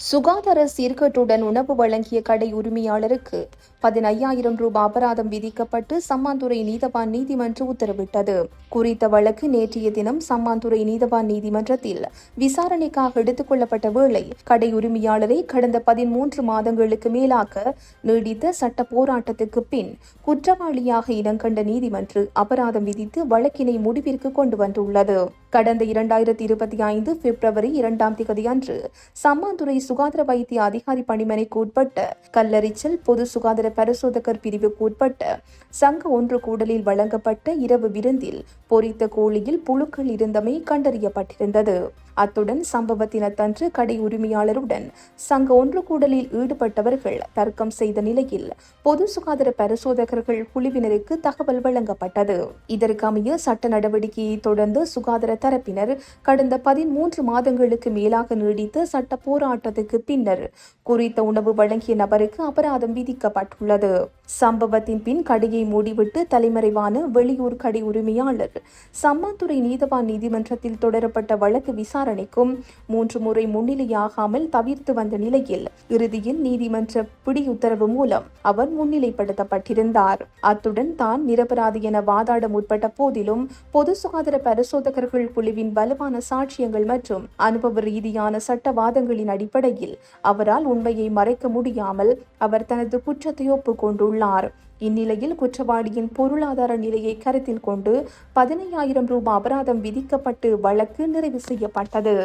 சுகாதார சீர்கேட்டுடன் உணவு வழங்கிய கடை உரிமையாளருக்கு 15,000 ரூபாய் அபராதம் விதிக்கப்பட்டு சம்மாந்துறை நீதவான் நீதிமன்றம் உத்தரவிட்டது. குறித்த வழக்கு நேற்றைய தினம் சம்மாந்துறை நீதவான் நீதிமன்றத்தில் விசாரணைக்காக எடுத்துக் கொள்ளப்பட்ட வேளை கடை உரிமையாளரை கடந்த 13 மாதங்களுக்கு மேலாக நீடித்த சட்ட போராட்டத்துக்கு பின் குற்றவாளியாக இனங்கண்ட நீதிமன்றம் அபராதம் விதித்து வழக்கினை முடிவிற்கு கொண்டு வந்துள்ளது. கடந்த 2025 பிப்ரவரி 2ஆம் தேதி அன்று சம்மாந்துறை சுகாதார வைத்திய அதிகாரி பணிமனைக்கு உட்பட்ட கல்லரிச்சல் பொது சுகாதார பரிசோதகர் பிரிவுக்கு உட்பட்ட சங்க ஒன்று கூடலில் வழங்கப்பட்ட இரவு விருந்தில் பொரித்த கோழியில் புழுக்கள் இருந்தமை கண்டறியப்பட்டிருந்தது. அத்துடன் சம்பவத்தினத்தன்று கடை உரிமையாளருடன் சங்க ஒன்று கூடலில் ஈடுபட்டவர்கள் தர்க்கம் செய்த நிலையில் பொது சுகாதார பரிசோதகர்கள் குழுவினருக்கு தகவல் வழங்கப்பட்டது. இதற்கமைய சட்ட நடவடிக்கையை தொடர்ந்து சுகாதார தரப்பினர் கடந்த 13 மாதங்களுக்கு மேலாக நீடித்த சட்ட போராட்டத்துக்கு பின்னர் குறித்த உணவு வழங்கிய நபருக்கு அபராதம் விதிக்கப்பட்டுள்ளது. சம்பவத்தின் பின் கடையை மூடிவிட்டு தலைமறைவான வெளியூர் கடை உரிமையாளர் சம்மாந்துறை நீதவான் நீதிமன்றத்தில் தொடரப்பட்ட வழக்கு விசாரணைக்கும் 3 முறை முன்னிலையாகாமல் தவிர்த்து வந்த நிலையில் இறுதியில் நீதிமன்ற பிடியுத்தரவு மூலம் அவர் முன்னிலைப்படுத்தப்பட்டிருந்தார். அத்துடன் தான் நிரபராதி என வாதாட முற்பட்ட போதிலும் பொது சுகாதார பரிசோதகர்கள் குழுவின் வலுவான சாட்சியங்கள் மற்றும் அனுபவ ரீதியான சட்டவாதங்களின் அடிப்படையில் அவரால் உண்மையை மறைக்க முடியாமல் அவர் தனது குற்றத்தை ஒப்புக்கொண்டுள்ளார். இந்நிலையில் குற்றவாளியின் பொருளாதார நிலையை கருத்தில் கொண்டு 15,000 ரூபாய் அபராதம் விதிக்கப்பட்டு வழக்கு நிறைவு செய்யப்பட்டது.